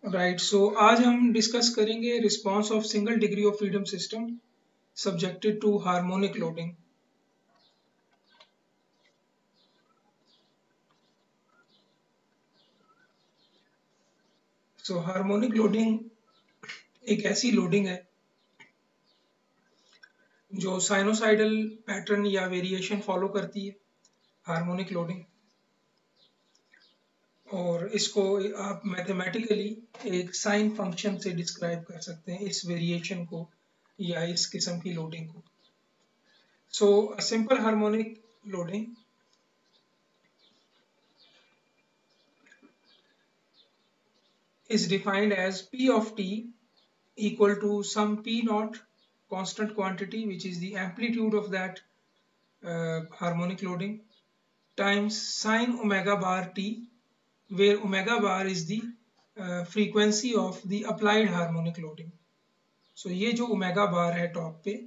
Right, सो आज हम discuss करेंगे response of single degree of freedom system subjected to harmonic loading. So harmonic loading एक ऐसी loading है जो साइनोसाइडल पैटर्न या वेरिएशन फॉलो करती है, हार्मोनिक लोडिंग। और इसको आप मैथमेटिकली एक साइन फंक्शन से डिस्क्राइब कर सकते हैं, इस वेरिएशन को या इस किस्म की लोडिंग को। So simple harmonic loading is defined as P of t equal to some P naught constant quantity, which is the amplitude of that harmonic loading, times sine omega bar t, where omega bar is the frequency of the applied harmonic loading. So ये जो omega bar है top पे,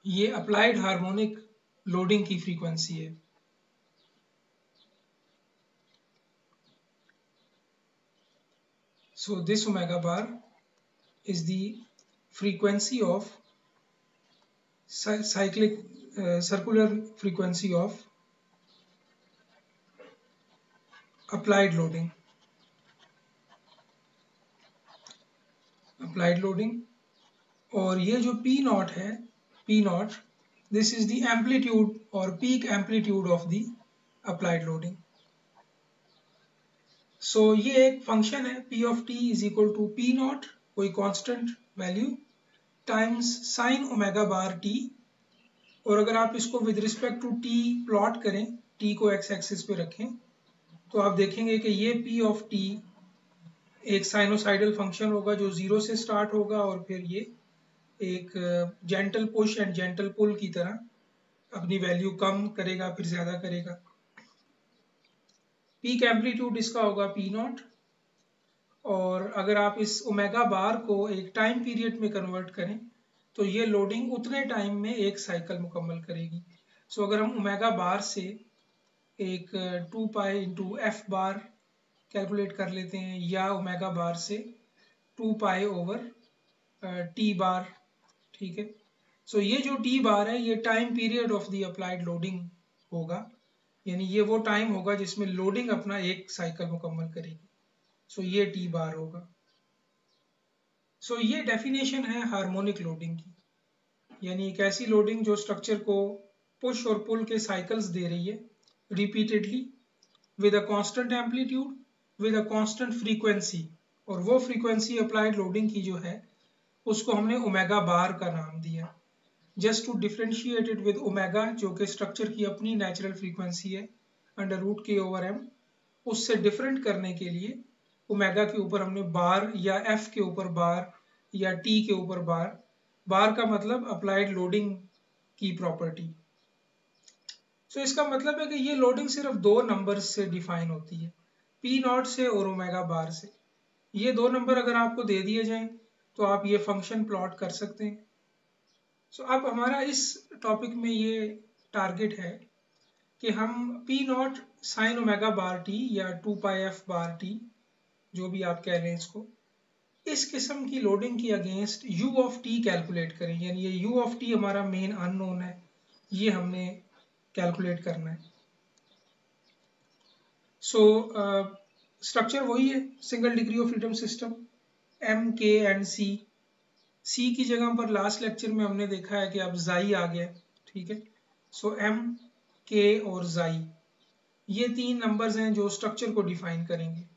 ये applied harmonic loading की frequency है। So this omega bar is the frequency of cyclic circular frequency of applied loading और ये जो P नॉट है, P nought, this is the amplitude और peak amplitude of the applied loading. So ये एक function है, P of t is equal to P nought, कोई constant value, times sine omega bar t। और अगर आप इसको with respect to t plot करें, t को x एक्सिस पे रखें, तो आप देखेंगे कि ये P ऑफ t एक साइनोसाइडल फंक्शन होगा जो 0 से स्टार्ट होगा और फिर ये एक जेंटल पुश एंड जेंटल पुल की तरह अपनी वैल्यू कम करेगा फिर ज्यादा करेगा। पीक एम्पलीट्यूड इसका होगा P नॉट, और अगर आप इस ओमेगा बार को एक टाइम पीरियड में कन्वर्ट करें तो ये लोडिंग उतने टाइम में एक साइकिल मुकम्मल करेगी। सो अगर हम ओमेगा बार से एक 2 pi into F bar calculate कर लेते हैं, या ओमेगा बार से 2 पाई ओवर टी बार, ठीक है। सो ये जो टी बार है ये time period of the applied loading होगा, यानी ये वो टाइम होगा जिसमें लोडिंग अपना एक साइकिल मुकम्मल करेगी। सो ये टी बार होगा। सो ये डेफिनेशन है हार्मोनिक लोडिंग की, यानी एक ऐसी लोडिंग जो स्ट्रक्चर को पुश और पुल के साइकिल्स दे रही है repeatedly with a constant amplitude with a constant frequency, और वो फ्रीक्वेंसी अप्लाइड लोडिंग की जो है उसको हमने ओमेगा बार का नाम दिया, just to differentiate it with omega, जो कि स्ट्रक्चर की अपनी नेचुरल फ्रीक्वेंसी है under root k over m. उससे डिफरेंट करने के लिए ओमेगा के ऊपर हमने बार, या एफ के ऊपर बार, या टी के ऊपर बार। बार का मतलब अप्लाइड लोडिंग की प्रॉपर्टी। सो इसका मतलब है कि ये लोडिंग सिर्फ दो नंबर से डिफाइन होती है, पी नॉट से और ओमेगा बार से। ये दो नंबर अगर आपको दे दिए जाएं तो आप ये फंक्शन प्लॉट कर सकते हैं। सो अब हमारा इस टॉपिक में ये टारगेट है कि हम P nought sine omega bar T या 2 पाई एफ बार टी, जो भी आप कह लें इसको, इस किस्म की लोडिंग की against you of T calculate करें। यानी ये यू ऑफ टी हमारा मेन अननोन है, ये हमने कैलकुलेट करना है। सो स्ट्रक्चर वही है, single degree of freedom system, M K and C. C की जगह पर लास्ट लेक्चर में हमने देखा है कि अब जाई आ गया, ठीक है। सो एम, के और जाई, ये तीन नंबर्स हैं जो स्ट्रक्चर को डिफाइन करेंगे।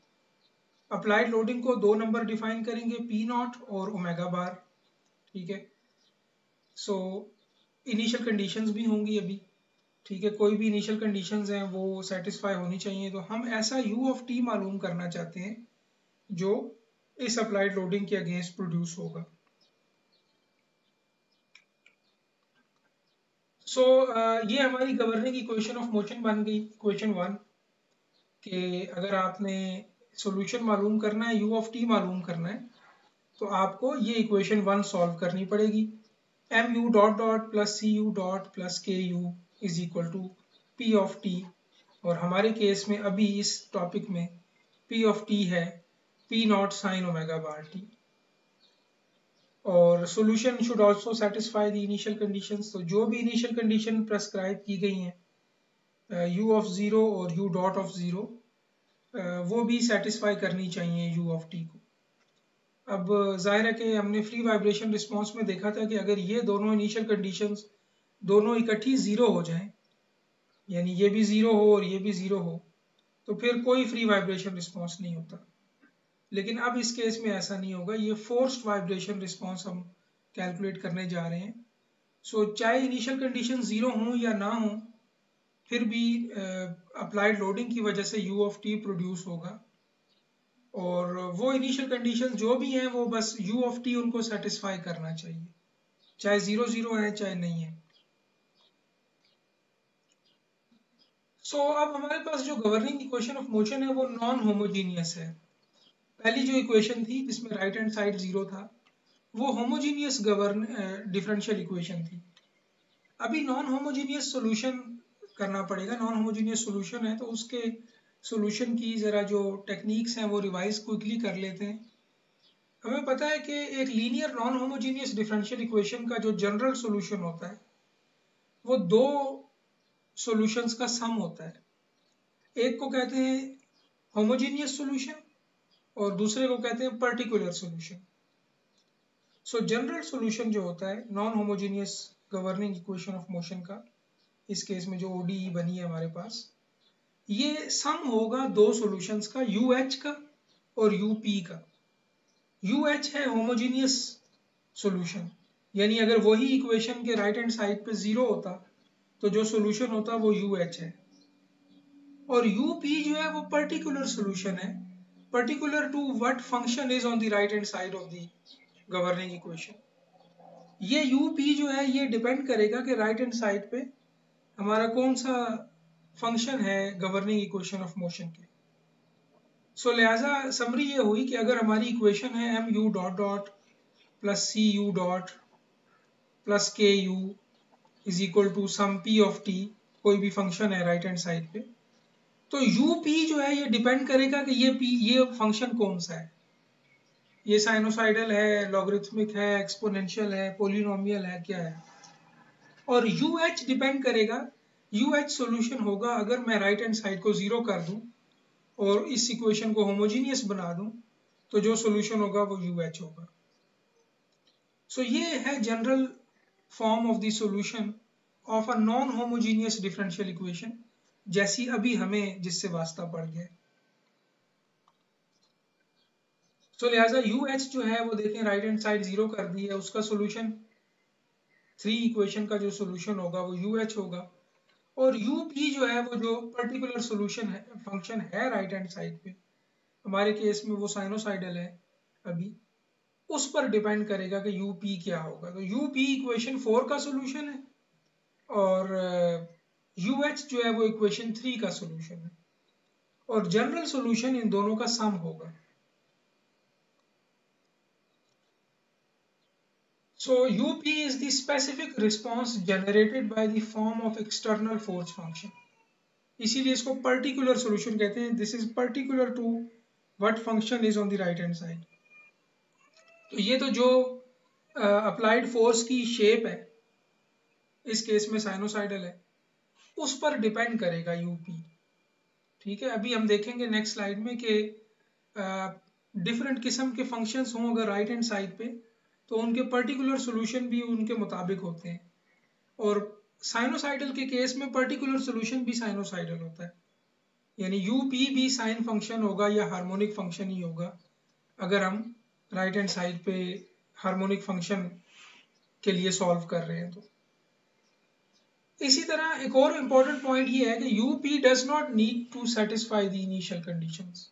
अप्लाइड लोडिंग को दो नंबर डिफाइन करेंगे, पी नॉट और ओमेगा बार, ठीक है। सो इनिशियल कंडीशंस भी होंगी अभी, ठीक है। कोई भी इनिशियल कंडीशंस हैं वो सेटिस्फाई होनी चाहिए। तो हम ऐसा यू ऑफ टी मालूम करना चाहते हैं जो इस अप्लाइड लोडिंग के अगेंस्ट प्रोड्यूस होगा। सो ये हमारी गवर्निंग इक्वेशन ऑफ मोशन बन गई, इक्वेशन 1, कि अगर आपने सॉल्यूशन मालूम करना है, यू ऑफ टी मालूम करना है, तो आपको ये इक्वेशन 1 सॉल्व करनी पड़ेगी। M you dot dot plus C you dot plus के you is equal to P of T. और हमारे केस में अभी इस टॉपिक में P ऑफ t है P nought sine omega bar t, और solution should also satisfy the initial conditions. तो जो भी इनिशियल कंडीशन प्रेस्क्राइब की गई हैं u ऑफ 0 और u डॉट ऑफ 0, वो भी सेटिस्फाई करनी चाहिए u ऑफ t को। अब जाहिर है कि हमने फ्री वाइब्रेशन रिस्पॉन्स में देखा था कि अगर ये दोनों इनिशियल कंडीशंस दोनों इकट्ठी ज़ीरो हो जाएं, यानी ये भी ज़ीरो हो और ये भी ज़ीरो हो, तो फिर कोई फ्री वाइब्रेशन रिस्पॉन्स नहीं होता। लेकिन अब इस केस में ऐसा नहीं होगा, ये फोर्स्ड वाइब्रेशन रिस्पॉन्स हम कैलकुलेट करने जा रहे हैं। सो चाहे इनिशियल कंडीशन ज़ीरो हों या ना हों, फिर भी अप्लाइड लोडिंग की वजह से u ऑफ t प्रोड्यूस होगा, और वो इनिशियल कंडीशन जो भी हैं वो बस u ऑफ t उनको सेटिस्फाई करना चाहिए, चाहे 0 0 है चाहे नहीं है। सो अब हमारे पास जो गवर्निंग इक्वेशन ऑफ मोशन है वो नॉन होमोजीनियस है। पहली जो इक्वेशन थी जिसमें राइट हैंड साइड 0 था, वो होमोजीनियस डिफरेंशियल इक्वेशन थी। अभी नॉन होमोजीनियस सॉल्यूशन करना पड़ेगा। नॉन होमोजीनियस सॉल्यूशन है तो उसके सॉल्यूशन की ज़रा जो टेक्निक्स हैं वो रिवाइज क्विकली कर लेते हैं। हमें पता है कि एक linear non homogeneous differential equation का जो जनरल सॉल्यूशन होता है वो दो सॉल्यूशंस का सम होता है। एक को कहते हैं होमोजीनियस सॉल्यूशन और दूसरे को कहते हैं पर्टिकुलर सॉल्यूशन। सो जनरल सॉल्यूशन जो होता है non homogeneous governing equation of motion का, इस केस में जो ODE बनी है हमारे पास, ये सम होगा दो सॉल्यूशंस का, UH का और UP का। UH है होमोजीनियस सॉल्यूशन, यानी अगर वही इक्वेशन के राइट हैंड साइड पे 0 होता तो जो सॉल्यूशन होता वो UH है। और UP जो है वो पर्टिकुलर सॉल्यूशन है, particular to what function is on the right hand side of the governing equation. ये UP जो है ये डिपेंड करेगा कि राइट हैंड साइड पे हमारा कौन सा फंक्शन है गवर्निंग इक्वेशन ऑफ मोशन के। सो लिहाजा समरी ये हुई कि अगर हमारी इक्वेशन है mu dot dot plus cu dot plus ku is equal to some p of t, कोई भी फंक्शन है राइट हैंड साइड पे, तो UP जो है ये डिपेंड करेगा कि ये फंक्शन कौन सा है। ये साइनोसाइडल है, लॉगरिथमिक है, एक्सपोनेंशियल है, पोलिनोमियल है, क्या है। और UH डिपेंड करेगा, UH सॉल्यूशन होगा अगर मैं राइट हैंड साइड को 0 कर दूं और इस इक्वेशन को होमोजीनियस बना दूं, तो जो सॉल्यूशन होगा वो UH होगा। सो ये है general form of the solution of a non homogeneous differential equation, जैसी अभी हमें जिससे वास्ता पड़ गया। सो लिहाजा UH जो है वो देखें राइट हैंड साइड 0 कर दी है, उसका सॉल्यूशन 3 इक्वेशन का जो सॉल्यूशन होगा वो UH होगा। और UP जो है वो जो पर्टिकुलर सॉल्यूशन है, फंक्शन है राइट हैंड साइड पे, हमारे केस में वो साइनोसाइडल है अभी, उस पर डिपेंड करेगा कि UP क्या होगा। तो UP इक्वेशन 4 का सॉल्यूशन है और UH जो है वो इक्वेशन 3 का सॉल्यूशन है, और जनरल सॉल्यूशन इन दोनों का सम होगा। So UP is the specific response generated by the form of external force function. इसीलिए इसको पर्टिकुलर सॉल्यूशन कहते हैं। This is particular to what function is on the right hand side. तो ये तो जो अप्लाइड फोर्स की शेप है, इस केस में साइनोसाइडल है, उस पर डिपेंड करेगा UP। ठीक है, अभी हम देखेंगे नेक्स्ट स्लाइड में कि डिफरेंट किस्म के फंक्शंस हों अगर राइट हैंड साइड पे, तो उनके पर्टिकुलर सॉल्यूशन भी उनके मुताबिक होते हैं। और साइनोसाइडल के केस में पर्टिकुलर सॉल्यूशन भी साइनोसाइडल होता है, यानी UP भी साइन फंक्शन होगा या हार्मोनिक फंक्शन ही होगा अगर हम राइट हैंड साइड पे हार्मोनिक फंक्शन के लिए सॉल्व कर रहे हैं। तो इसी तरह एक और इम्पॉर्टेंट पॉइंट ये है कि UP does not need to satisfy the initial conditions.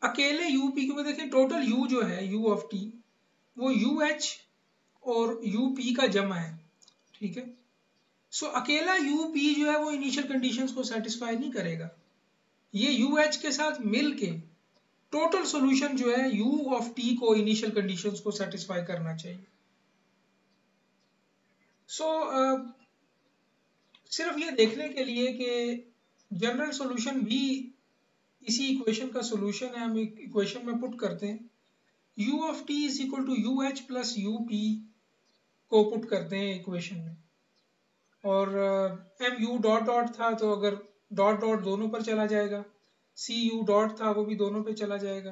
अकेले UP क्योंकि देखें टोटल U जो है U ऑफ t वो UH और UP का जमा है। ठीक है, सो अकेला UP जो है वो इनिशियल कंडीशंस को सेटिस्फाई नहीं करेगा, ये UH के साथ मिल के टोटल सॉल्यूशन जो है U ऑफ t को इनिशियल कंडीशंस को सेटिस्फाई करना चाहिए। सो सिर्फ ये देखने के लिए कि जनरल सॉल्यूशन भी इसी इक्वेशन का सोल्यूशन है, हम इक्वेशन में पुट करते हैं u of t is equal to u H plus you p को पुट करते हैं इक्वेशन में, और एम यू डॉट डॉट था तो अगर डॉट डॉट दोनों पर चला जाएगा, सी यू डॉट था वो भी दोनों पे चला जाएगा,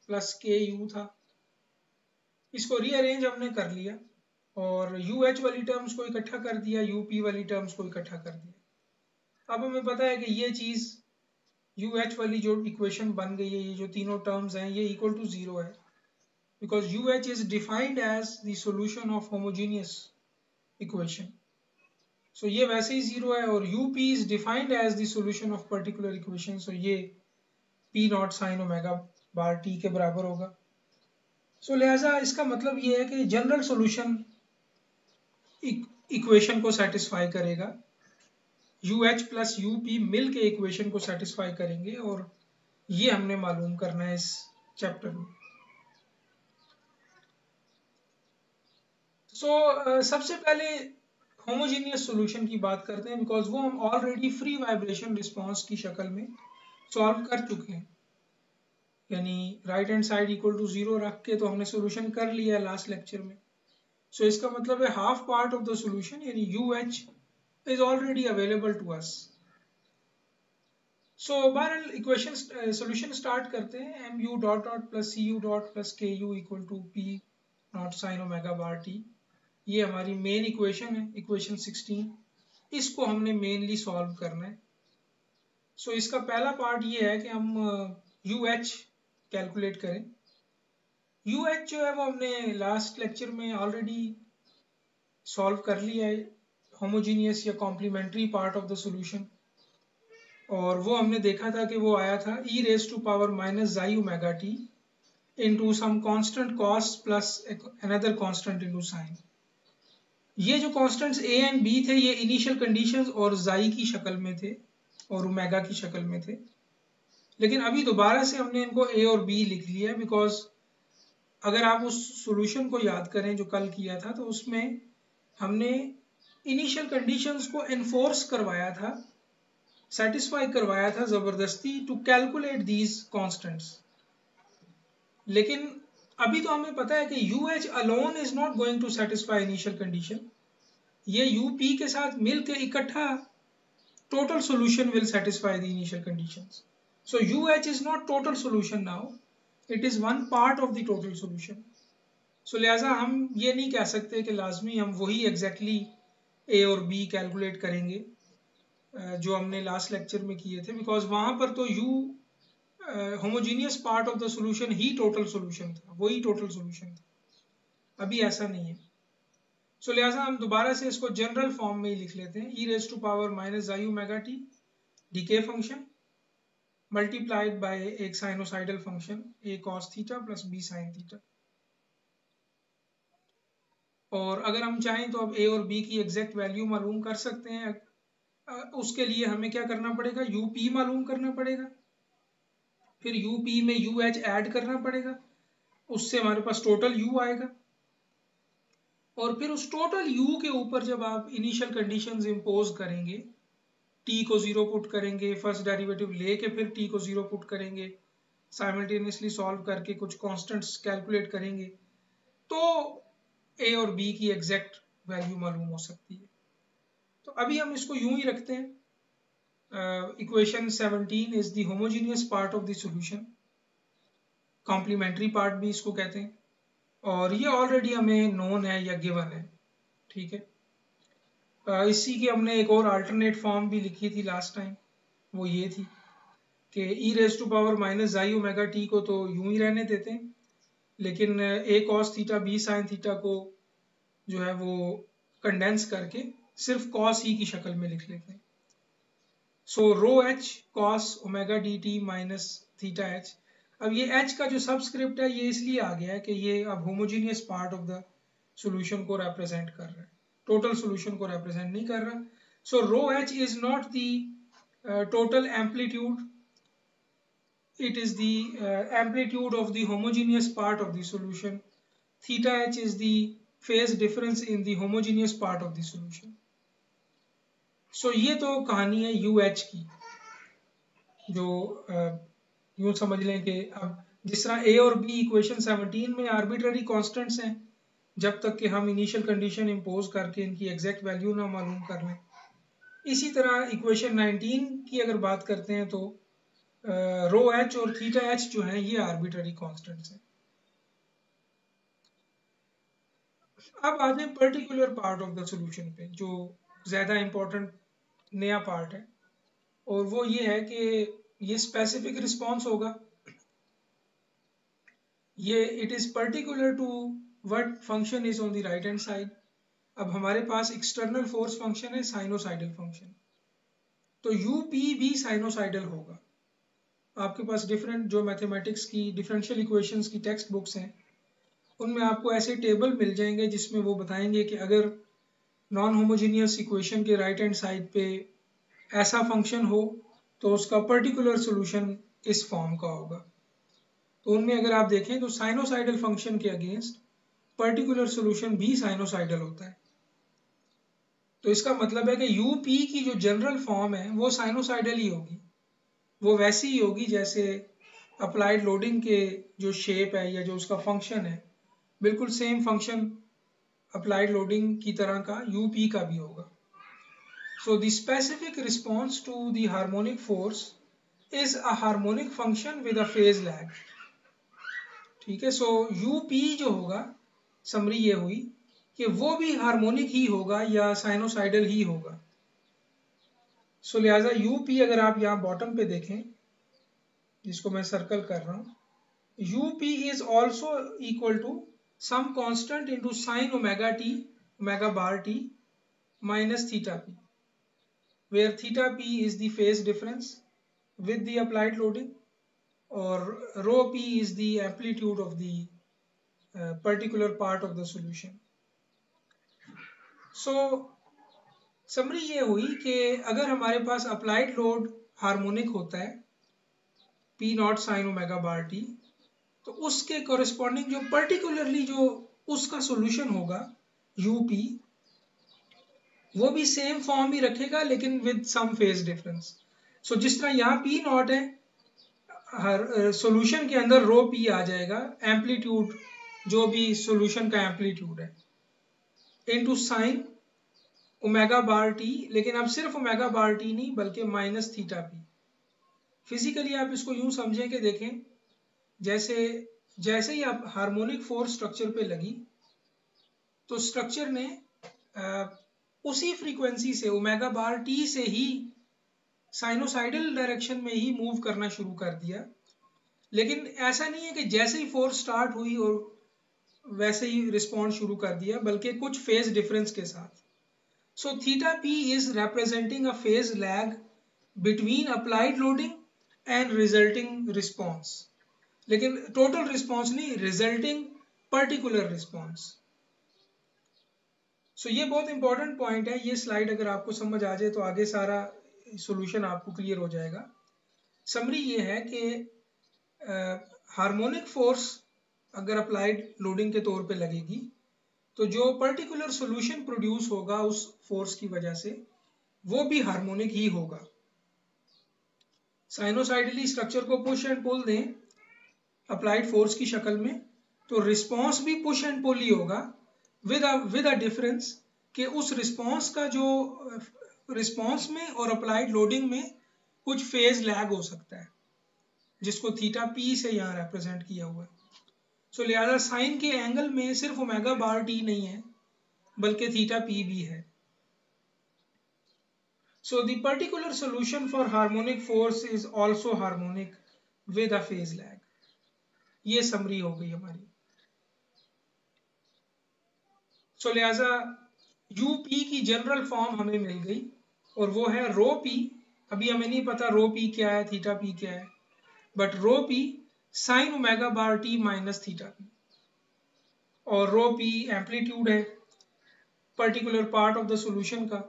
प्लस के यू था। इसको रीअरेंज हमने कर लिया और यू एच वाली टर्म्स को इकट्ठा कर दिया, यू पी वाली टर्म्स को इकट्ठा कर दिया। अब हमें पता है कि ये चीज़ यू एच वाली जो इक्वेशन बन गई है, ये जो तीनों टर्म्स हैं ये इक्वल टू जीरो है, because U H is defined as the solution of homogeneous equation. So ये वैसे ही जीरो है, और U P is defined as the solution of particular equation, so ये P nought sine omega bar T के बराबर होगा। सो लिहाजा इसका मतलब ये है कि जनरल सॉल्यूशन इक्वेशन को सेटिस्फाई करेगा, U H plus you P मिल के इक्वेशन को सेटिस्फाई करेंगे, और ये हमने मालूम करना है इस चैप्टर में। सबसे पहले होमोजीनियस सॉल्यूशन की बात करते हैं, बिकॉज वो हम ऑलरेडी फ्री वाइब्रेशन रिस्पांस की शक्ल में सॉल्व कर चुके हैं, यानी right hand side equal to zero रख के तो हमने सॉल्यूशन कर लिया है लास्ट लेक्चर में। सो इसका मतलब है half part of the solution यानी U H is already available to us. So बहरहाल इक्वेशन सॉल्यूशन स्टार्ट करते हैं, M you dot dot plus C you dot plus के U equal to P nought sine omega bar T, ये हमारी main equation है, equation 16। इसको हमने mainly solve करना है। सो इसका पहला पार्ट ये है कि हम यू एच कैलकुलेट करें। यू एच जो है वो हमने लास्ट लेक्चर में ऑलरेडी सॉल्व कर लिया है, होमोजीनियस या complementary part of the solution, और वो हमने देखा था कि वो आया था e raise to power minus xi omega T into some constant cos plus another constant into sine. ये जो कॉन्स्टेंट्स a एंड b थे ये इनिशियल कंडीशंस और जाई की शक्ल में थे और ओमेगा की शक्ल में थे, लेकिन अभी दोबारा से हमने इनको a और b लिख लिया, बिकॉज अगर आप उस सॉल्यूशन को याद करें जो कल किया था तो उसमें हमने इनिशियल कंडीशंस को एनफोर्स करवाया था, सेटिस्फाई करवाया था जबरदस्ती टू कैलकुलेट दीज कॉन्स्टेंट्स। लेकिन अभी तो हमें पता है कि U H alone is not going to satisfy initial condition, ये यू पी के साथ मिलकर इकट्ठा total solution will satisfy the initial conditions. So U H is not total solution now, it is one part of the total solution. So लिहाजा हम ये नहीं कह सकते कि लाजमी हम वही एग्जैक्टली ए और बी कैलकुलेट करेंगे जो हमने लास्ट लेक्चर में किए थे, बिकॉज वहां पर तो you homogeneous part of the solution he total solution था, वही टोटल सॉल्यूशन था। अभी ऐसा नहीं है। सो लिहाजा हम दोबारा से इसको जनरल फॉर्म में ही लिख लेते हैं, E raise to power minus I omega T decay function multiplied by एक sinusoidal function A cos theta plus B sine theta. और अगर हम चाहें तो अब ए और बी की एग्जैक्ट वैल्यू मालूम कर सकते हैं। उसके लिए हमें क्या करना पड़ेगा, यू पी मालूम करना पड़ेगा, फिर यू पी में यू एच ऐड करना पड़ेगा, उससे हमारे पास टोटल यू आएगा, और फिर उस टोटल यू के ऊपर जब आप इनिशियल कंडीशंस इम्पोज करेंगे, टी को जीरो पुट करेंगे, फर्स्ट डेरिवेटिव लेके फिर टी को जीरो पुट करेंगे, साइमल्टेनियसली सॉल्व करके कुछ कॉन्स्टेंट्स कैलकुलेट करेंगे, तो ए और बी की एग्जैक्ट वैल्यू मालूम हो सकती है। तो अभी हम इसको यूं ही रखते हैं, equation 17 is the homogeneous part of the solution, complementary part भी इसको कहते हैं, और ये ऑलरेडी हमें नोन है या गिवन है, ठीक है। इसी की हमने एक और अल्टरनेट फॉर्म भी लिखी थी लास्ट टाइम, वो ये थी कि E raise to power minus I omega T को तो यूं ही रहने देते हैं, लेकिन A cos theta B sine theta को जो है वो कंडेंस करके सिर्फ कॉस ही की शक्ल में लिख लेते हैं। So rho H cos omega D T minus theta H. अब ये एच का जो सबस्क्रिप्ट है ये इसलिए आ गया है कि ये अब homogeneous part of the solution को रिप्रेजेंट कर रहा है, टोटल सॉल्यूशन को रिप्रेजेंट नहीं कर रहा। So rho H is not the total amplitude, it is the amplitude of the homogeneous part of the solution. Theta h is the phase difference in the homogeneous part of the solution. So ये तो कहानी है UH की, जो यूं समझ लें कि अब जिस तरह ए और बी इक्वेशन 17 में आर्बिट्ररी कांस्टेंट्स हैं, जब तक कि हम इनिशियल कंडीशन इम्पोज करके इनकी एग्जैक्ट वैल्यू ना मालूम कर लें। इसी तरह इक्वेशन 19 की अगर बात करते हैं तो रो एच और थीटा एच जो है ये आर्बिट्ररी कांस्टेंट्स हैं। अब आ जाए particular part of the solution पे, जो ज़्यादा इम्पोर्टेंट नया पार्ट है, और वो ये है कि ये स्पेसिफिक रिस्पॉन्स होगा। ये it is particular to what function is on the right hand side. अब हमारे पास एक्सटर्नल फोर्स फंक्शन है साइनोसाइडल फंक्शन, तो यू पी भी साइनोसाइडल होगा। आपके पास डिफरेंट जो मैथमेटिक्स की डिफरेंशियल इक्वेशंस की टेक्स्ट बुक्स हैं उनमें आपको ऐसे टेबल मिल जाएंगे जिसमें वो बताएंगे कि अगर नॉन होमोजीनियस इक्वेशन के राइट हैंड साइड पे ऐसा फंक्शन हो तो उसका पर्टिकुलर सोल्यूशन इस फॉर्म का होगा। तो उनमें अगर आप देखें तो साइनोसाइडल फंक्शन के अगेंस्ट पर्टिकुलर सोल्यूशन भी साइनोसाइडल होता है। तो इसका मतलब है कि यू पी की जो जनरल फॉर्म है वो साइनोसाइडल ही होगी, वो वैसी ही होगी जैसे अप्लाइड लोडिंग के जो शेप है या जो उसका फंक्शन है, बिल्कुल सेम फंक्शन अप्लाइड लोडिंग की तरह का यूपी का भी होगा। So the specific response to the harmonic force is a harmonic function with a phase lag. ठीक है, सो यूपी जो होगा, समरी ये हुई कि वो भी हार्मोनिक ही होगा या साइनोसाइडल ही होगा। सो लिहाजा यूपी अगर आप यहाँ बॉटम पे देखें, जिसको मैं सर्कल कर रहा हूँ, u p is also equal to some constant into sine omega t, omega bar t minus theta p, where theta p is the phase difference with the applied loading, or rho p is the amplitude of the particular part of the solution. So summary ये हुई कि अगर हमारे पास applied load harmonic होता है P nought sine omega bar T, तो उसके corresponding जो पर्टिकुलरली जो उसका सॉल्यूशन होगा यूपी, वो भी सेम फॉर्म ही रखेगा लेकिन विद सम फेज डिफरेंस। सो जिस तरह यहाँ पी नॉट है, हर सॉल्यूशन के अंदर रो पी आ जाएगा, एम्पलीट्यूड जो भी सॉल्यूशन का एम्पलीट्यूड है, into sine omega bar T, लेकिन अब सिर्फ ओमेगा बार टी नहीं बल्कि माइनस थीटा पी। फिजिकली आप इसको यूं समझें कि देखें, जैसे जैसे ही आप हार्मोनिक फोर्स स्ट्रक्चर पे लगी तो स्ट्रक्चर ने उसी फ्रीक्वेंसी से ओमेगा बार टी से ही साइनोसाइडल डायरेक्शन में ही मूव करना शुरू कर दिया। लेकिन ऐसा नहीं है कि जैसे ही फोर्स स्टार्ट हुई और वैसे ही रिस्पॉन्ड शुरू कर दिया, बल्कि कुछ फेज डिफरेंस के साथ। So theta P is representing a phase lag between applied loading and resulting response, लेकिन टोटल रिस्पॉन्स नहीं, रिजल्टिंग पर्टिकुलर रिस्पॉन्स। सो ये बहुत इंपॉर्टेंट पॉइंट है। ये स्लाइड अगर आपको समझ आ जाए तो आगे सारा सॉल्यूशन आपको क्लियर हो जाएगा। समरी ये है कि हार्मोनिक फोर्स अगर अप्लाइड लोडिंग के तौर पे लगेगी तो जो पर्टिकुलर सॉल्यूशन प्रोड्यूस होगा उस फोर्स की वजह से वो भी हार्मोनिक ही होगा। साइनोसाइडली स्ट्रक्चर को पुश एंड पुल दें अप्लाइड फोर्स की शक्ल में, तो रिस्पॉन्स भी पुश एंड पुल ही होगा विद अ डिफरेंस कि उस रिस्पॉन्स का जो रिस्पॉन्स में और अप्लाइड लोडिंग में कुछ फेज लैग हो सकता है, जिसको थीटा पी से यहाँ रिप्रेजेंट किया हुआ है। सो लिहाजा साइन के एंगल में सिर्फ ओमेगा बार टी नहीं है बल्कि थीटा पी भी है। So the particular solution for harmonic force is also harmonic with a phase lag. ये समरी हो गई हमारी। सो लिहाजा यू पी की जनरल फॉर्म हमें मिल गई और वो है रो पी। अभी हमें नहीं पता रो पी क्या है, थीटा पी क्या है, but rho p sine omega bar T minus theta p, और रो पी एम्पलीट्यूड है particular part of the solution का,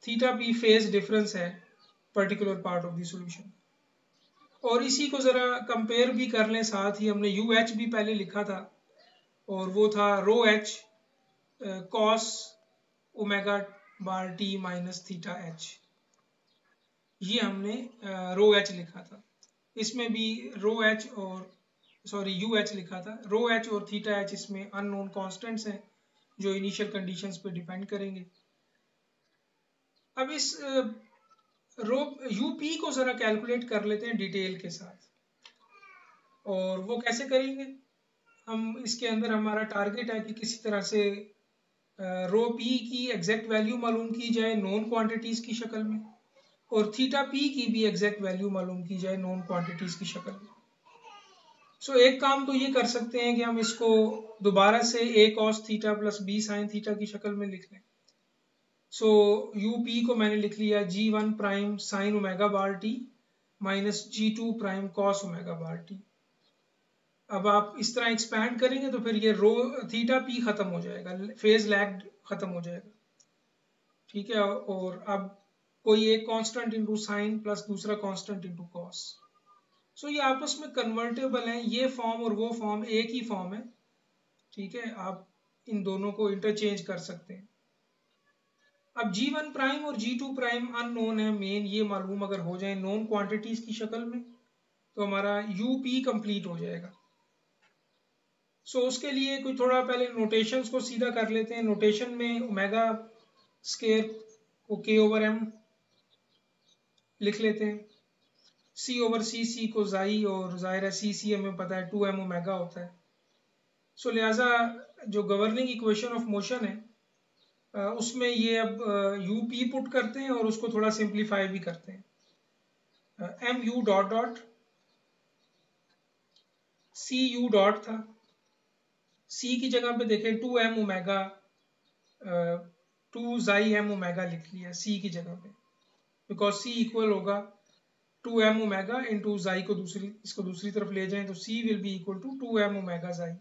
थीटा पी फेज डिफरेंस है particular part of the solution. और इसी को जरा कंपेयर भी कर लें, साथ ही हमने यू एच भी पहले लिखा था और वो था rho H cos omega bar T minus theta H, ये हमने रो एच लिखा था। इसमें भी रो एच और सॉरी यू एच लिखा था, रो एच और थीटा एच इसमें अननोन कॉन्स्टेंट्स हैं जो इनिशियल कंडीशंस पे डिपेंड करेंगे। अब इस रो यूपी को जरा कैलकुलेट कर लेते हैं डिटेल के साथ, और वो कैसे करेंगे। हम इसके अंदर हमारा टारगेट है कि किसी तरह से रो पी की एग्जैक्ट वैल्यू मालूम की जाए नॉन क्वांटिटीज की शक्ल में, और थीटा पी की भी एग्जैक्ट वैल्यू मालूम की जाए नॉन क्वांटिटीज की शक्ल में। सो एक काम तो ये कर सकते हैं कि हम इसको दोबारा से a cos theta plus b sin theta की शक्ल में लिख लें। सो यू पी को मैंने लिख लिया g1 prime sign omega bar T minus g2 prime cos omega bar T. अब आप इस तरह एक्सपैंड करेंगे तो फिर ये रो थीटा पी खत्म हो जाएगा, फेज लैग खत्म हो जाएगा, ठीक है। और अब कोई एक कांस्टेंट इंटू साइन प्लस दूसरा कांस्टेंट इंटू कॉस। सो ये आपस में कन्वर्टेबल हैं, ये फॉर्म और वो फॉर्म एक ही फॉर्म है, ठीक है। आप इन दोनों को इंटरचेंज कर सकते हैं। अब g1 प्राइम और g2 प्राइम अननोन है मेन, ये मालूम अगर हो जाए नॉन क्वांटिटीज की शक्ल में तो हमारा यूपी कंप्लीट हो जाएगा। सो उसके लिए कोई थोड़ा पहले नोटेशंस को सीधा कर लेते हैं। नोटेशन में ओमेगा स्केयर को k ओवर m लिख लेते हैं, c ओवर c को जाई, और जाहिर है c हमें पता है 2m ओमेगा होता है। सो लिहाजा जो गवर्निंग इक्वेशन ऑफ मोशन है उसमें ये अब यू पी पुट करते हैं और उसको थोड़ा सिंप्लीफाई भी करते हैं। M you dot dot C you dot था, सी की जगह पे देखें 2m ओमेगा 2 जाई m ओमेगा लिख लिया सी की जगह पे, बिकॉज सी इक्वल होगा 2m ओमेगा इंटू जाई को इसको दूसरी तरफ ले जाएं तो c will be equal to 2m omega xi.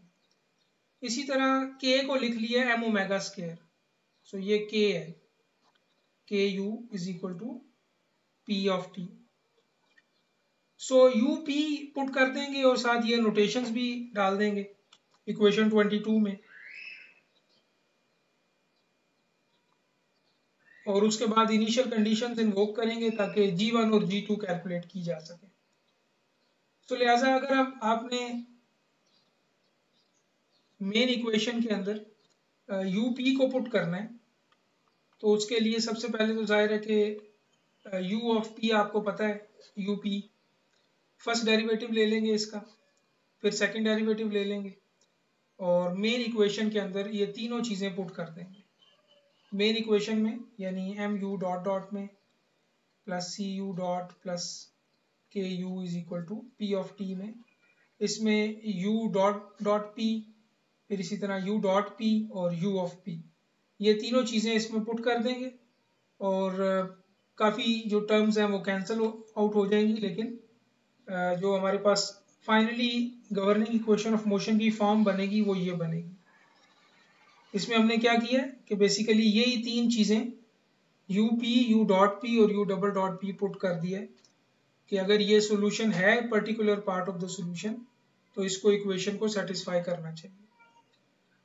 इसी तरह k को लिख लिया m ओमेगा स्केयर, सो ये k है, k you is equal to P of t. So u p put कर देंगे और साथ ये नोटेशंस भी डाल देंगे इक्वेशन 22 में, और उसके बाद इनिशियल कंडीशंस इन्वोक करेंगे ताकि G1 और G2 कैलकुलेट की जा सके। तो लिहाजा अगर अब आपने मेन इक्वेशन के अंदर यू पी को पुट करना है तो उसके लिए सबसे पहले तो जाहिर है कि यू ऑफ पी आपको पता है, यू पी फर्स्ट डेरिवेटिव ले लेंगे इसका, फिर सेकंड डेरिवेटिव ले लेंगे और मेन इक्वेशन के अंदर ये तीनों चीज़ें पुट कर देंगे। मेन इक्वेशन में यानी एम यू डॉट डॉट में plus C you dot plus के you is equal to P of t में, इसमें यू डॉट डॉट पी, फिर इसी तरह यू डॉट पी और यू ऑफ पी, ये तीनों चीज़ें इसमें पुट कर देंगे और काफ़ी जो टर्म्स हैं वो कैंसिल आउट हो जाएंगी, लेकिन जो हमारे पास finally governing equation of motion की फॉर्म बनेगी वो ये बनेगी। इसमें हमने क्या किया कि बेसिकली यही तीन चीज़ें U P, U dot P और U double dot P put कर दिया कि अगर ये सोल्यूशन है particular part of the solution तो इसको इक्वेशन को सेटिस्फाई करना चाहिए।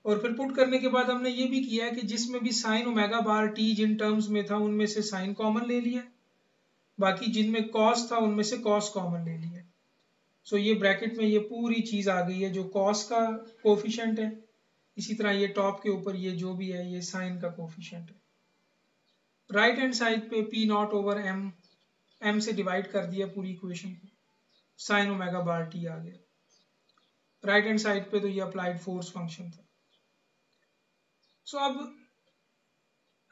और फिर पुट करने के बाद हमने ये भी किया कि जिसमें भी साइन ओमेगा बार टी जिन टर्म्स में था उनमें से साइन कॉमन ले लिया, बाकी जिनमें कॉस था उनमें से कॉस कॉमन ले लिया। सो ये ब्रैकेट में ये पूरी चीज़ आ गई है जो कॉस का कोफिशिएंट है, इसी तरह ये टॉप के ऊपर ये जो भी है ये साइन का कोफिशिएंट है। राइट हैंड साइड पे p nought over m, m से डिवाइड कर दिया पूरी इक्वेशन को, साइन ओमेगा बार टी आ गया। राइट हैंड साइड पे तो ये अप्लाइड फोर्स फंक्शन था। सो अब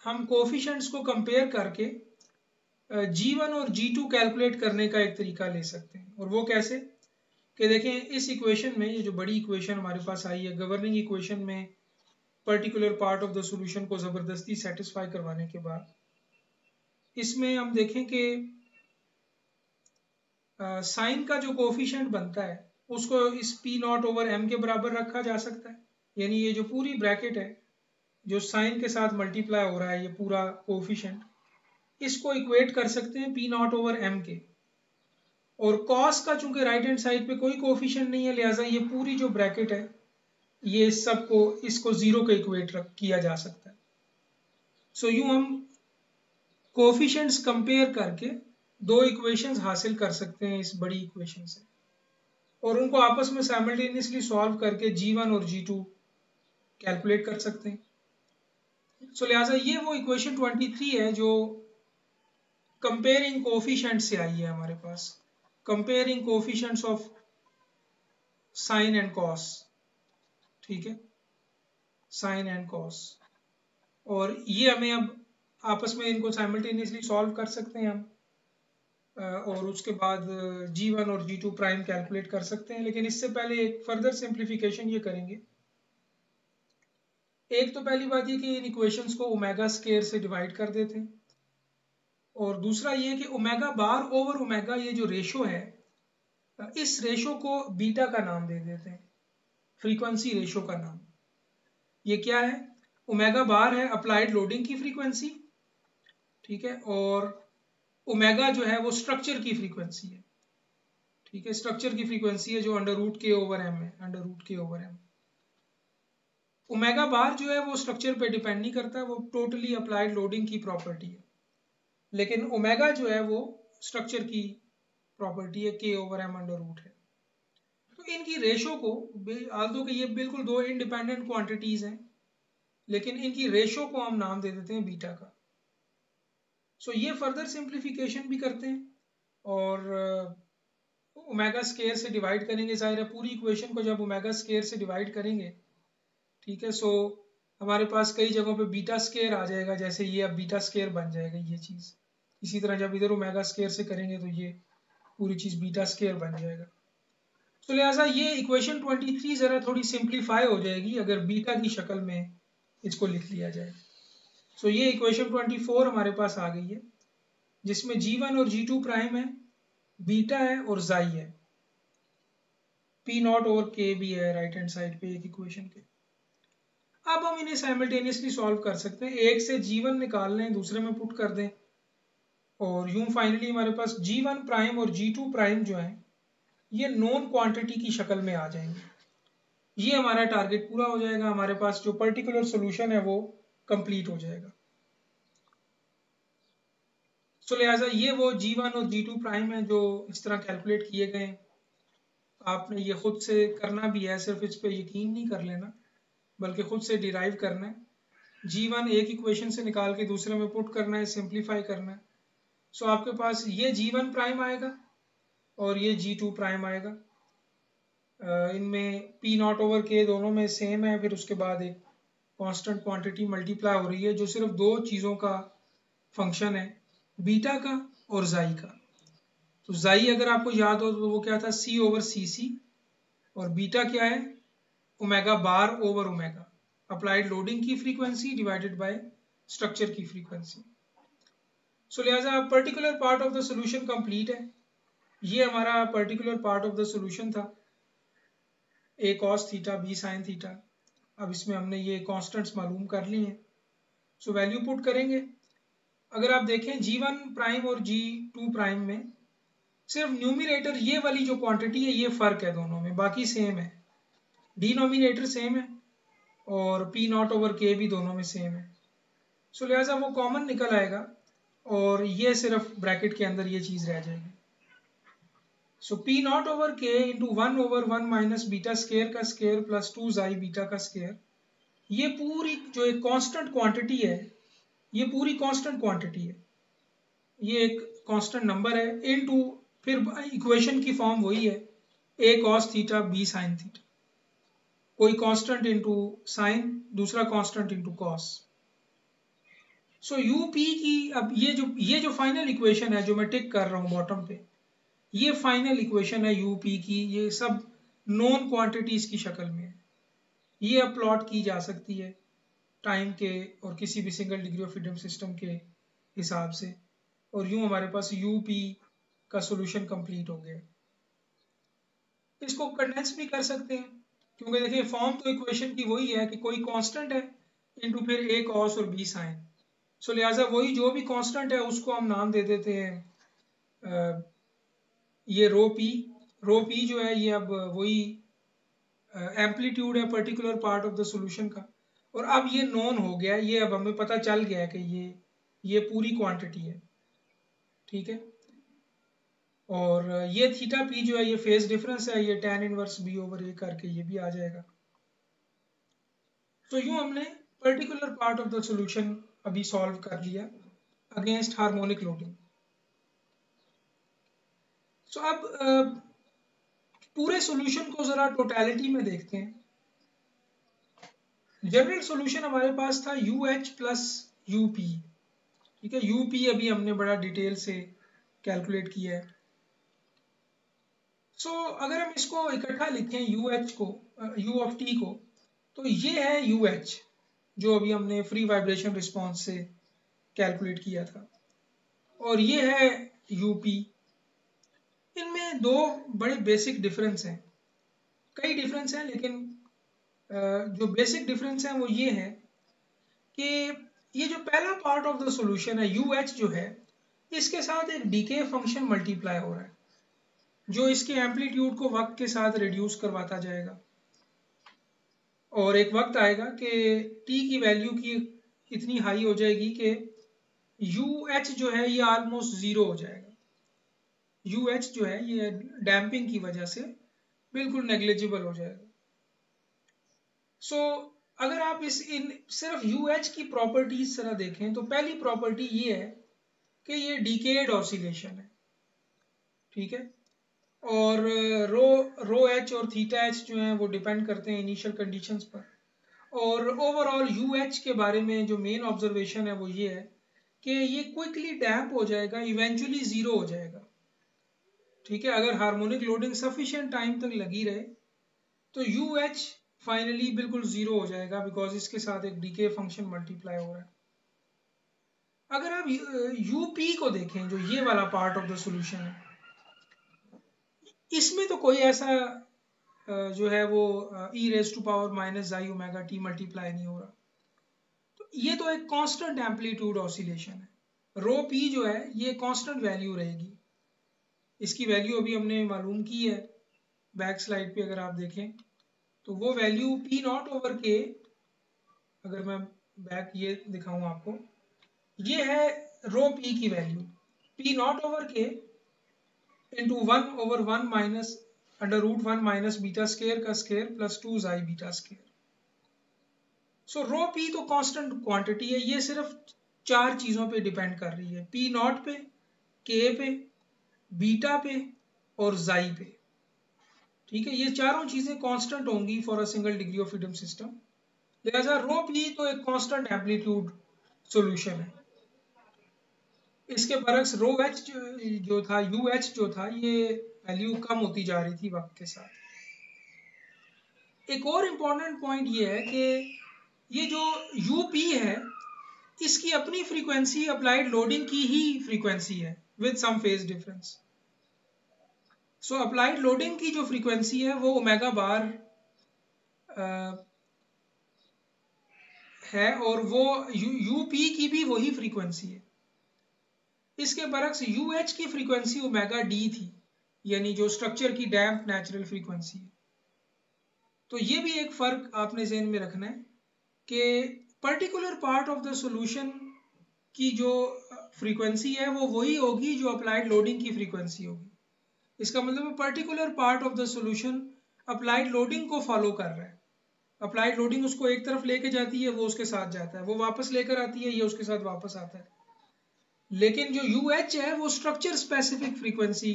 हम कोफिशिएंट्स को कंपेयर करके G1 और G2 कैलकुलेट करने का एक तरीका ले सकते हैं, और वो कैसे कि देखें इस इक्वेशन में ये जो बड़ी इक्वेशन हमारे पास आई है गवर्निंग इक्वेशन में particular part of the solution को ज़बरदस्ती सेटिस्फाई करवाने के बाद इसमें हम देखें कि साइन का जो कोफिशिएंट बनता है उसको इस पी नॉट ओवर एम के बराबर रखा जा सकता है, यानी ये जो पूरी ब्रैकेट है जो साइन के साथ मल्टीप्लाई हो रहा है ये पूरा कोफिशिएंट, इसको इक्वेट कर सकते हैं पी नॉट ओवर एम के। और कॉस का चूंकि राइट हैंड साइड पे कोई कोफिशिएंट नहीं है लिहाजा ये पूरी जो ब्रैकेट है ये सबको इसको जीरो के इक्वेट किया जा सकता है। सो यूं हम कोफिशिएंट्स कंपेयर करके दो इक्वेशंस हासिल कर सकते हैं इस बड़ी इक्वेशन से, और उनको आपस में साइमल्टेनियसली सॉल्व करके G1 और G2 कैलकुलेट कर सकते हैं। सो लिहाजा ये वो इक्वेशन 23 है जो कंपेयरिंग कोफिशिएंट से आई है हमारे पास, comparing coefficients of sine and cos, ठीक है, साइन एंड कॉस, और ये हमें अब आपस में इनको साइमल्टेनियसली सॉल्व कर सकते हैं हम, और उसके बाद G1 और G2 प्राइम कैलकुलेट कर सकते हैं। लेकिन इससे पहले एक फर्दर सिंप्लीफिकेशन ये करेंगे। एक तो पहली बात ये कि इन इक्वेशंस को ओमेगा स्केयर से डिवाइड कर देते हैं, और दूसरा ये कि ओमेगा बार ओवर ओमेगा ये जो रेशो है, इस रेशो को बीटा का नाम दे देते हैं, फ्रीक्वेंसी रेशो का नाम। ये क्या है? ओमेगा बार है अप्लाइड लोडिंग की फ्रीक्वेंसी, ठीक है, और ओमेगा जो है वो स्ट्रक्चर की फ्रीक्वेंसी है, ठीक है, स्ट्रक्चर की फ्रीक्वेंसी है जो under root k over M है, under root k over M. Omega बार जो है वो स्ट्रक्चर पे डिपेंड नहीं करता, वो टोटली अप्लाइड लोडिंग की प्रॉपर्टी है, लेकिन ओमेगा जो है वो स्ट्रक्चर की प्रॉपर्टी है, के ओवर एम अंडर रूट है। तो इनकी रेशो को, आल्दो कि ये बिल्कुल दो इंडिपेंडेंट क्वांटिटीज हैं, लेकिन इनकी रेशो को हम नाम दे देते हैं बीटा का। सो ये फर्दर सिंप्लीफिकेशन भी करते हैं, और ओमेगा स्केयर से डिवाइड करेंगे, जाहिर है पूरी इक्वेशन को जब ओमेगा स्केयर से डिवाइड करेंगे, ठीक है, सो हमारे पास कई जगहों पे बीटा स्केयर आ जाएगा, जैसे ये अब बीटा स्केयर बन जाएगा ये चीज़। इसी तरह जब इधर ओमेगा स्केयर से करेंगे तो ये पूरी चीज़ बीटा स्केयर बन जाएगा। तो लिहाजा ये इक्वेशन 23 ज़रा थोड़ी सिंप्लीफाई हो जाएगी अगर बीटा की शक्ल में इसको लिख लिया जाए। सो ये इक्वेशन 24 हमारे पास आ गई है, जिसमें G1 और G2 प्राइम है, बीटा है और जाई है, P नॉट और K भी है राइट हैंड साइड पे एक इक्वेशन के। अब हम इन्हें साइमल्टेनियसली सॉल्व कर सकते हैं, एक से G1 निकाल लें, दूसरे में पुट कर दें, और यूं फाइनली हमारे पास G1 प्राइम और G2 प्राइम जो है ये नॉन क्वांटिटी की शक्ल में आ जाएंगे। ये हमारा टारगेट पूरा हो जाएगा, हमारे पास जो पर्टिकुलर सोल्यूशन है वो कंप्लीट हो जाएगा। सो लिहाजा ये वो G1 और G2 प्राइम है जो इस तरह कैलकुलेट किए गए हैं। आपने ये खुद से करना भी है, सिर्फ इस पर यकीन नहीं कर लेना, बल्कि खुद से डिराइव करना है। G1 एक इक्वेशन से निकाल के दूसरे में पुट करना है, सिंप्लीफाई करना है। सो आपके पास ये G1 प्राइम आएगा और ये G2 प्राइम आएगा। इनमें P नॉट ओवर K दोनों में सेम है, फिर उसके बाद एक कांस्टेंट क्वांटिटी मल्टीप्लाई हो रही है जो सिर्फ दो चीज़ों का फंक्शन है, बीटा का और जाई का। तो जाई अगर आपको याद हो तो वो क्या था, C ओवर CC, और बीटा क्या है, ओमेगा बार ओवर ओमेगा, अप्लाइड लोडिंग की फ्रीक्वेंसी डिवाइडेड बाय स्ट्रक्चर की फ्रीक्वेंसी। सो लिहाजा particular part of the solution complete है। ये हमारा particular part of the solution था, A cos theta B sin theta. अब इसमें हमने ये कॉन्स्टेंट्स मालूम कर लिए हैं, सो वैल्यू पुट करेंगे। अगर आप देखें G1 प्राइम और G2 प्राइम में सिर्फ न्यूमिनेटर ये वाली जो क्वांटिटी है ये फर्क है दोनों में, बाकी सेम है, डिनोमिनेटर सेम है और P नॉट ओवर K भी दोनों में सेम है। सो लिहाजा वो कॉमन निकल आएगा और ये सिर्फ ब्रैकेट के अंदर ये चीज़ रह जाएगी। सो P not over K into 1 over 1 minus beta square का स्केयर प्लस 2 जाई बीटा का स्केयर, ये पूरी जो एक कांस्टेंट क्वांटिटी है, ये पूरी कांस्टेंट क्वांटिटी है, ये एक कांस्टेंट नंबर है, इनटू फिर इक्वेशन की फॉर्म वही है, A cos theta B sin theta, कोई कांस्टेंट इनटू साइन, दूसरा कांस्टेंट इनटू कॉस। सो यूपी की अब ये जो फाइनल इक्वेशन है जो मैं टिक कर रहा हूँ बॉटम पे, ये फाइनल इक्वेशन है यूपी की, ये सब नॉन क्वांटिटीज की शक्ल में है। ये अब प्लॉट की जा सकती है टाइम के और किसी भी single degree of freedom system के हिसाब से, और यूं हमारे पास यूपी का सॉल्यूशन कंप्लीट हो गया। इसको कंडेंस भी कर सकते हैं, क्योंकि देखिए फॉर्म तो इक्वेशन की वही है कि कोई कांस्टेंट है इनटू फिर A cos और B sin। सो लिहाजा वही जो भी कांस्टेंट है उसको हम नाम दे देते हैं ये रो पी जो है ये अब वही एम्पलीट्यूड है particular part of the solution का, और अब ये नोन हो गया, ये अब हमें पता चल गया है कि ये पूरी क्वांटिटी है, ठीक है। और ये थीटा पी जो है ये फेज डिफरेंस है, ये tan इनवर्स बी ओवर ए करके ये भी आ जाएगा। तो यूं हमने particular part of the solution अभी सॉल्व कर लिया अगेंस्ट हार्मोनिक लोडिंग। सो अब पूरे सॉल्यूशन को जरा टोटलिटी में देखते हैं। जनरल सॉल्यूशन हमारे पास था UH प्लस UP, ठीक है। UP अभी हमने बड़ा डिटेल से कैलकुलेट किया है। सो अगर हम इसको इकट्ठा लिखें UH को, U ऑफ T को, तो ये है UH जो अभी हमने फ्री वाइब्रेशन रिस्पॉन्स से कैलकुलेट किया था, और ये है UP। इनमें दो बड़े बेसिक डिफरेंस हैं, कई डिफरेंस हैं, लेकिन जो बेसिक डिफरेंस है वो ये है कि ये जो पहला पार्ट ऑफ द सॉल्यूशन है UH जो है, इसके साथ एक डीके फंक्शन मल्टीप्लाई हो रहा है जो इसके एम्पलीट्यूड को वक्त के साथ रिड्यूस करवाता जाएगा, और एक वक्त आएगा कि T की वैल्यू की इतनी हाई हो जाएगी कि UH जो है ये ऑलमोस्ट ज़ीरो हो जाएगा। UH जो है ये डैम्पिंग की वजह से बिल्कुल नेग्लिजिबल हो जाएगा। सो अगर आप इन सिर्फ UH की प्रॉपर्टीज जरा देखें तो पहली प्रॉपर्टी ये है कि ये डीकेड ऑसिलेशन है, ठीक है। और रो एच और थीटा एच जो है वो डिपेंड करते हैं इनिशियल कंडीशंस पर। और ओवरऑल UH के बारे में जो मेन ऑब्जर्वेशन है वो ये है कि ये क्विकली डैम्प हो जाएगा, इवेंचुअली ज़ीरो हो जाएगा, ठीक है। अगर हार्मोनिक लोडिंग सफिशिएंट टाइम तक लगी रहे तो UH फाइनली बिल्कुल ज़ीरो हो जाएगा, बिकॉज इसके साथ एक डीके फंक्शन मल्टीप्लाई हो रहा है। अगर आप UP को देखें जो ये वाला पार्ट ऑफ द सॉल्यूशन है, इसमें तो कोई ऐसा जो है वो e raise to power minus I omega t multiply नहीं हो रहा। तो ये तो एक कांस्टेंट एम्पलीट्यूड ऑसिलेशन है। रो पी जो है ये कांस्टेंट वैल्यू रहेगी, इसकी वैल्यू अभी हमने मालूम की है बैक स्लाइड पे, अगर आप देखें तो वो वैल्यू पी नॉट ओवर के, अगर मैं बैक ये दिखाऊं आपको, ये है रो पी की वैल्यू, पी नॉट ओवर के into 1/1 minus √1 minus beta square का स्केयर प्लस 2 जाई बीटा स्केयर। सो रो पी तो कांस्टेंट क्वांटिटी है, ये सिर्फ चार चीज़ों पे डिपेंड कर रही है, पी नॉट पे, के पे, बीटा पे और जाई पे, ठीक है। ये चारों चीज़ें कांस्टेंट होंगी for a single degree of freedom system, लिहाजा रो पी तो एक कांस्टेंट एम्पलीट्यूड सॉल्यूशन है। इसके बरक्स रो एच जो था, UH जो था, ये वैल्यू कम होती जा रही थी वक्त के साथ। एक और इम्पॉर्टेंट पॉइंट ये है कि ये जो UP है इसकी अपनी फ्रीक्वेंसी अप्लाइड लोडिंग की ही फ्रीक्वेंसी है with some phase difference. So applied loading की जो फ्रीक्वेंसी है वो ओमेगा बार है, और वो UP की भी वही फ्रीक्वेंसी है। इसके बरक्स UH की फ्रीक्वेंसी ओमेगा डी थी, यानी जो स्ट्रक्चर की डैम्प नेचुरल फ्रीक्वेंसी है। तो ये भी एक फर्क आपने ज़हन में रखना है कि particular part of the solution की जो फ्रीक्वेंसी है वो वही होगी जो अप्लाइड लोडिंग की फ्रीक्वेंसी होगी। इसका मतलब particular part of the solution applied loading को फॉलो कर रहा है। अप्लाइड लोडिंग उसको एक तरफ लेके जाती है, वो उसके साथ जाता है, वो वापस लेकर आती है, ये उसके साथ वापस आता है। लेकिन जो UH है वो स्ट्रक्चर स्पेसिफिक फ्रीक्वेंसी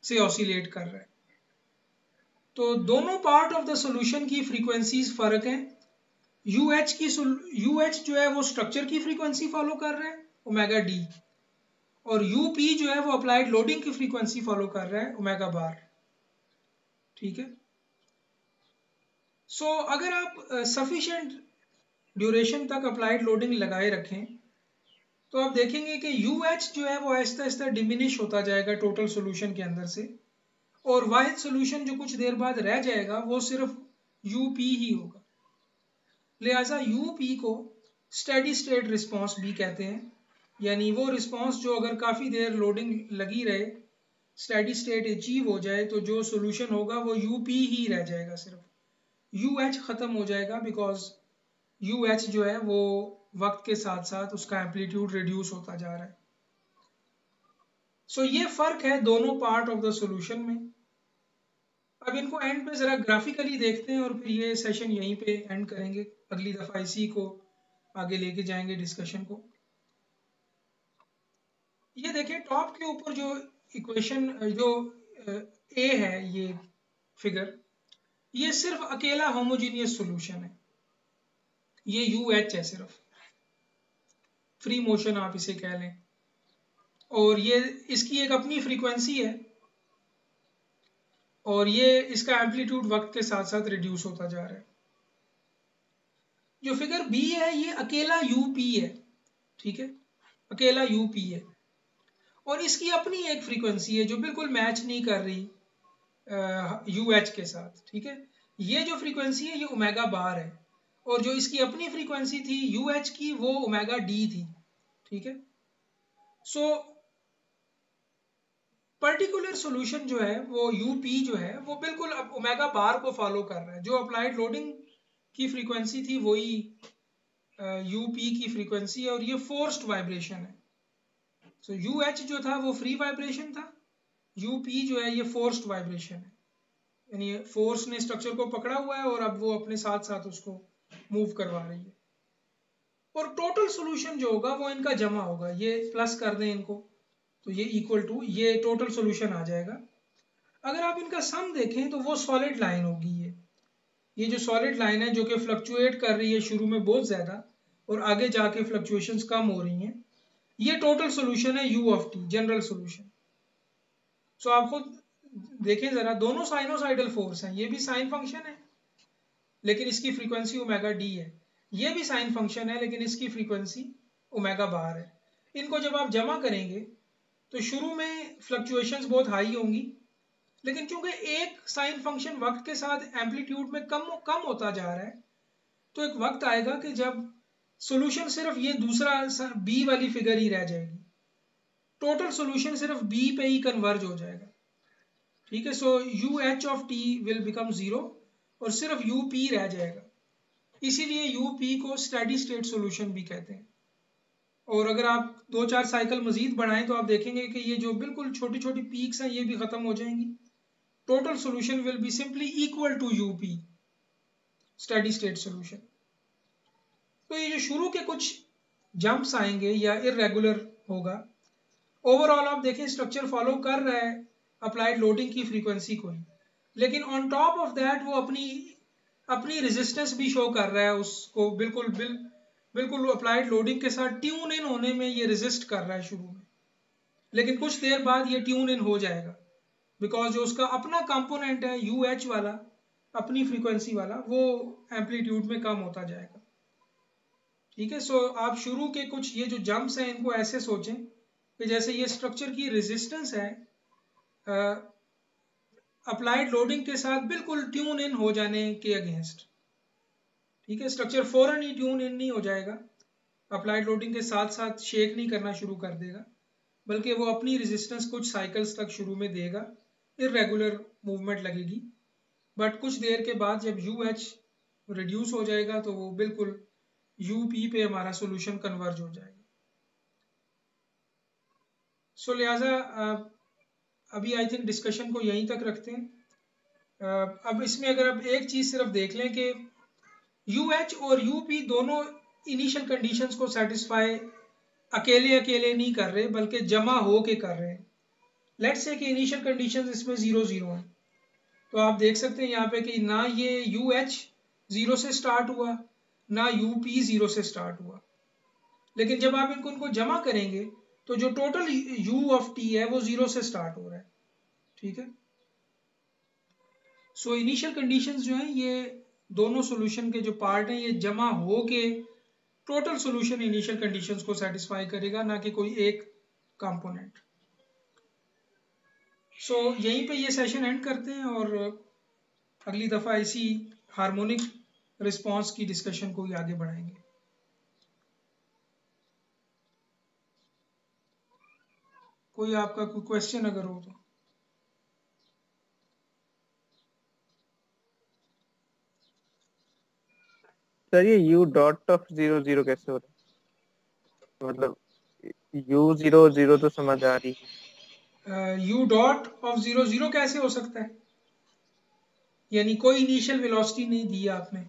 से ऑसिलेट कर रहा है। तो दोनों पार्ट ऑफ द सॉल्यूशन की फ्रीक्वेंसीज फर्क हैं। UH जो है वो स्ट्रक्चर की फ्रीक्वेंसी फॉलो कर रहा है ओमेगा डी, और UP जो है वो अप्लाइड लोडिंग की फ्रीक्वेंसी फॉलो कर रहा है ओमेगा बार, ठीक है। सो अगर आप सफिशिएंट ड्यूरेशन तक अप्लाइड लोडिंग लगाए रखें तो आप देखेंगे कि UH जो है वो आहिस्ता आहिस्ता डिमिनिश होता जाएगा टोटल सॉल्यूशन के अंदर से, और वाहिद सॉल्यूशन जो कुछ देर बाद रह जाएगा वो सिर्फ UP ही होगा। लिहाजा UP को स्टेडी स्टेट रिस्पॉन्स भी कहते हैं, यानी वो रिस्पॉन्स जो अगर काफ़ी देर लोडिंग लगी रहे, स्टेडी स्टेट अचीव हो जाए, तो जो सॉल्यूशन होगा वो UP ही रह जाएगा, सिर्फ UH ख़त्म हो जाएगा, बिकॉज UH जो है वो वक्त के साथ साथ उसका एम्पलीट्यूड रिड्यूस होता जा रहा है। सो ये फर्क है दोनों पार्ट ऑफ द सॉल्यूशन में। अब इनको एंड पे जरा ग्राफिकली देखते हैं और फिर ये सेशन यहीं पे एंड करेंगे, अगली दफा इसी को आगे लेके जाएंगे डिस्कशन को। ये देखें टॉप के ऊपर जो इक्वेशन जो ए है, ये फिगर, ये सिर्फ अकेला होमोजीनियस सॉल्यूशन है, ये यू एच है, सिर्फ फ्री मोशन आप इसे कह लें, और ये इसकी एक अपनी फ्रीक्वेंसी है और ये इसका एम्पलीट्यूड वक्त के साथ साथ रिड्यूस होता जा रहा है। जो फिगर बी है ये अकेला यूपी है, ठीक है, अकेला यूपी है, और इसकी अपनी एक फ्रीक्वेंसी है जो बिल्कुल मैच नहीं कर रही यू एच के साथ, ठीक है। ये जो फ्रीक्वेंसी है ये ओमेगा बार है, और जो इसकी अपनी फ्रीक्वेंसी थी यू एच की वो ओमेगा डी थी, ठीक है। सो पर्टिकुलर सॉल्यूशन जो है वो यूपी जो है वो बिल्कुल अब ओमेगा बार को फॉलो कर रहा है, जो अप्लाइड लोडिंग की फ्रीक्वेंसी थी वही यूपी की फ्रीक्वेंसी है, और ये फोर्स्ड वाइब्रेशन है। सो यू एच जो था वो फ्री वाइब्रेशन था, यूपी जो है ये फोर्स्ड वाइब्रेशन है, यानी फोर्स ने स्ट्रक्चर को पकड़ा हुआ है और अब वो अपने साथ साथ उसको मूव करवा रही है। और टोटल सॉल्यूशन जो होगा वो इनका जमा होगा, ये प्लस कर दें इनको तो ये इक्वल टू ये टोटल सॉल्यूशन आ जाएगा। अगर आप इनका सम देखें तो वो सॉलिड लाइन होगी, ये जो सॉलिड लाइन है जो कि फ्लक्चुएट कर रही है शुरू में बहुत ज़्यादा और आगे जाके फ्लक्चुएशंस कम हो रही हैं, ये टोटल सॉल्यूशन है U of T, general solution. So आप खुद देखें ज़रा, दोनों साइनोसाइडल फोर्स हैं, ये भी साइन फंक्शन है लेकिन इसकी फ्रीक्वेंसी ओमेगा डी है, ये भी साइन फंक्शन है लेकिन इसकी फ्रीक्वेंसी ओमेगा बार है। इनको जब आप जमा करेंगे तो शुरू में फ्लक्चुएशंस बहुत हाई होंगी, लेकिन क्योंकि एक साइन फंक्शन वक्त के साथ एम्पलीट्यूड में कम कम होता जा रहा है, तो एक वक्त आएगा कि जब सॉल्यूशन सिर्फ ये दूसरा बी वाली फिगर ही रह जाएगी, टोटल सॉल्यूशन सिर्फ बी पे ही कन्वर्ज हो जाएगा, ठीक है। सो U H of T will become zero और सिर्फ यू पी रह जाएगा, इसीलिए यू पी को स्टेडी स्टेट सॉल्यूशन भी कहते हैं। और अगर आप 2-4 साइकिल मजीद बढ़ाएं तो आप देखेंगे कि ये जो बिल्कुल छोटी छोटी पीक्स हैं ये भी खत्म हो जाएंगी, total solution will be simply equal to u p, steady state solution. तो ये जो शुरू के कुछ जंप्स आएंगे या इरेगुलर होगा, ओवरऑल आप देखें स्ट्रक्चर फॉलो कर रहा है अप्लाइड लोडिंग की फ्रीक्वेंसी को ही, लेकिन ऑन टॉप ऑफ दैट वो अपनी अपनी रेजिस्टेंस भी शो कर रहा है, उसको बिल्कुल अप्लाइड लोडिंग के साथ ट्यून इन होने में ये रेजिस्ट कर रहा है शुरू में, लेकिन कुछ देर बाद ये ट्यून इन हो जाएगा, बिकॉज जो उसका अपना कंपोनेंट है यू एच वाला, अपनी फ्रीक्वेंसी वाला, वो एम्पलीट्यूड में कम होता जाएगा, ठीक है। सो आप शुरू के कुछ ये जो जंप्स हैं इनको ऐसे सोचें कि जैसे ये स्ट्रक्चर की रेजिस्टेंस है अप्लाइड लोडिंग के साथ बिल्कुल ट्यून इन हो जाने के अगेंस्ट, ठीक है। स्ट्रक्चर फौरन ही ट्यून इन नहीं हो जाएगा, अप्लाइड लोडिंग के साथ साथ शेक नहीं करना शुरू कर देगा, बल्कि वो अपनी रेजिस्टेंस कुछ साइकिल्स तक शुरू में देगा, इरेगुलर मूवमेंट लगेगी, बट कुछ देर के बाद जब यू एच रिड्यूस हो जाएगा तो वो बिल्कुल यू पी पे हमारा सोल्यूशन कन्वर्ज हो जाएगा। सो लिहाजा अभी आई थिंक डिस्कशन को यहीं तक रखते हैं। अब इसमें अगर आप एक चीज़ सिर्फ देख लें कि यू एच और यू पी दोनों इनिशियल कंडीशंस को सेटिस्फाई अकेले अकेले नहीं कर रहे बल्कि जमा हो के कर रहे हैं। लेट्स से कि इनिशियल कंडीशंस इसमें 0-0 हैं, तो आप देख सकते हैं यहाँ पे कि ना ये यू एच 0 से स्टार्ट हुआ ना यू पी 0 से स्टार्ट हुआ, लेकिन जब आप इनको जमा करेंगे तो जो टोटल यू ऑफ टी है वो 0 से स्टार्ट हो रहा है, ठीक है। सो इनिशियल कंडीशंस जो है ये दोनों सॉल्यूशन के जो पार्ट हैं ये जमा हो के टोटल सॉल्यूशन इनिशियल कंडीशंस को सेटिस्फाई करेगा, ना कि कोई एक कंपोनेंट। सो यहीं पे ये सेशन एंड करते हैं और अगली दफ़ा इसी हार्मोनिक रिस्पांस की डिस्कशन को ही आगे बढ़ाएंगे। कोई आपका कोई क्वेश्चन अगर हो तो। सर ये यू डॉट ऑफ 0-0 कैसे हो रहा है? मतलब U0-0 तो समझ आ रही है, यू डॉट ऑफ 0 0 कैसे हो सकता है? यानी कोई इनिशियल वेलोसिटी नहीं दी है आपने।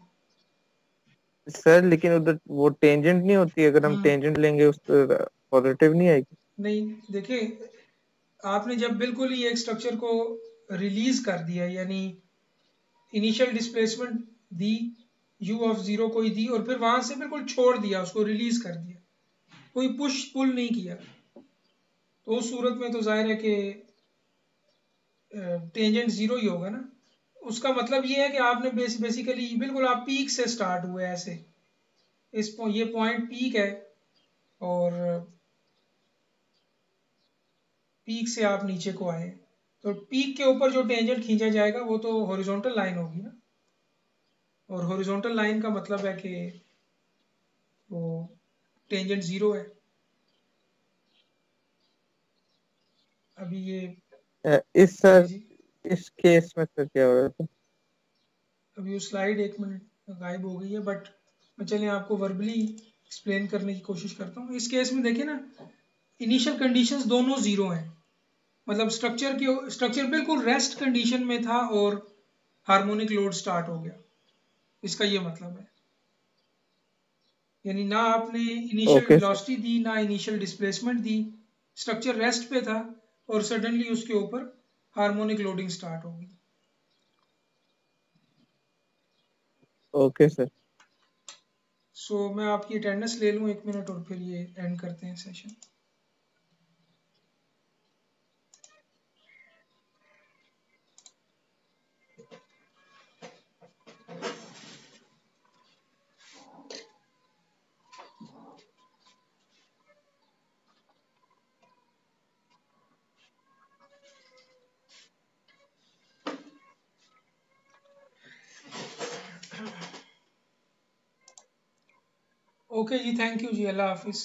सर लेकिन उधर वो टेंजेंट नहीं होती, अगर हम हम्म टेंजेंट लेंगे उस पॉजिटिव नहीं आएगी। नहीं, देखिए, आपने जब बिल्कुल ही एक स्ट्रक्चर को रिलीज कर दिया, यानी initial displacement the, you of 0 कोई दी, और फिर वहां से बिल्कुल छोड़ दिया, उसको रिलीज कर दिया, कोई पुश पुल नहीं किया, तो उस सूरत में तो जाहिर है कि टेंजेंट 0 ही होगा ना। उसका मतलब ये है कि आपने बेसिकली बिल्कुल आप पीक से स्टार्ट हुए ऐसे, ये पॉइंट पीक है, और पीक से आप नीचे को आए, तो पीक के ऊपर जो टेंजेंट खींचा जाएगा वो तो हॉरिजॉन्टल लाइन होगी ना, और हॉरिजॉन्टल लाइन का मतलब है कि वो टेंजेंट 0 है। अभी ये, इस सर जी जी, इस केस में सर क्या हो रहा था? अभी वो स्लाइड 1 मिनट गायब हो गई है, बट मैं चलिए आपको वर्बली एक्सप्लेन करने की कोशिश करता हूँ। इस केस में देखिए ना, इनिशियल कंडीशंस दोनों 0 हैं, मतलब स्ट्रक्चर बिल्कुल रेस्ट कंडीशन में था और हार्मोनिक लोड स्टार्ट हो गया, इसका ये मतलब है। यानी ना आपने इनिशियल ओके सर। वेलोसिटी दी, ना इनिशियल डिस्प्लेसमेंट दी, स्ट्रक्चर रेस्ट पे था, और सडनली उसके ऊपर हार्मोनिक लोडिंग स्टार्ट हो गई। Okay sir. सो मैं आपकी अटेंडेंस ले लूँ 1 मिनट, और फिर ये एंड करते हैं सेशन। ओके जी, थैंक यू जी, अल्लाह हाफिज़।